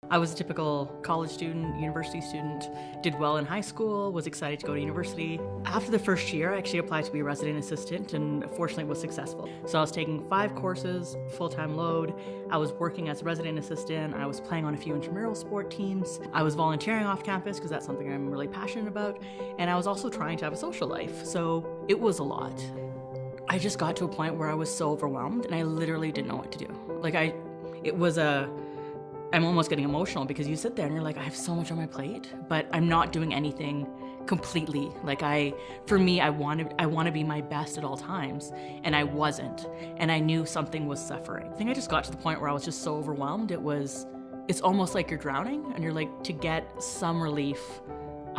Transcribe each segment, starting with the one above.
I was a typical college student, university student, did well in high school, was excited to go to university. After the first year, I actually applied to be a resident assistant and fortunately was successful. So I was taking 5 courses, full-time load. I was working as a resident assistant. I was playing on a few intramural sport teams. I was volunteering off campus because that's something I'm really passionate about. And I was also trying to have a social life. So it was a lot. I just got to a point where I was so overwhelmed and I literally didn't know what to do. I'm almost getting emotional because you sit there and you're like, I have so much on my plate, but I'm not doing anything completely. For me, I want to be my best at all times, and I wasn't, and I knew something was suffering. I think I just got to the point where I was just so overwhelmed. It's almost like you're drowning, and you're like, to get some relief,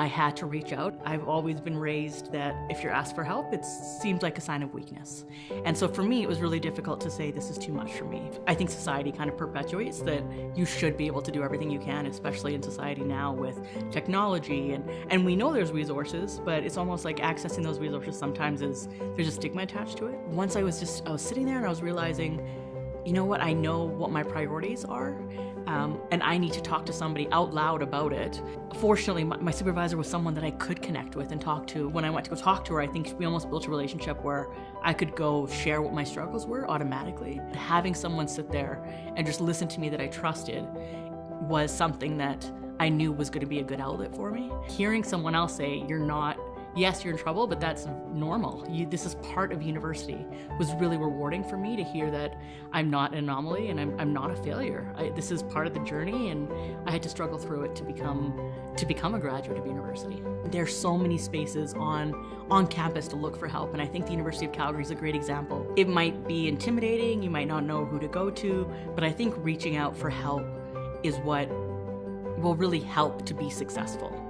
I had to reach out. I've always been raised that if you're asked for help, it seems like a sign of weakness. And so for me, it was really difficult to say this is too much for me. I think society kind of perpetuates that you should be able to do everything you can, especially in society now with technology. And we know there's resources, but it's almost like accessing those resources sometimes there's a stigma attached to it. Once I was sitting there and I was realizing, you know what, I know what my priorities are, and I need to talk to somebody out loud about it. Fortunately, my supervisor was someone that I could connect with and talk to. When I went to go talk to her, I think we almost built a relationship where I could go share what my struggles were automatically. Having someone sit there and just listen to me that I trusted was something that I knew was going to be a good outlet for me. Hearing someone else say, yes, you're in trouble, but that's normal. This is part of university was really rewarding for me to hear that I'm not an anomaly and I'm not a failure. This is part of the journey, and I had to struggle through it to become a graduate of university. There's so many spaces on campus to look for help, and I think the University of Calgary is a great example. It might be intimidating, you might not know who to go to, but I think reaching out for help is what will really help to be successful.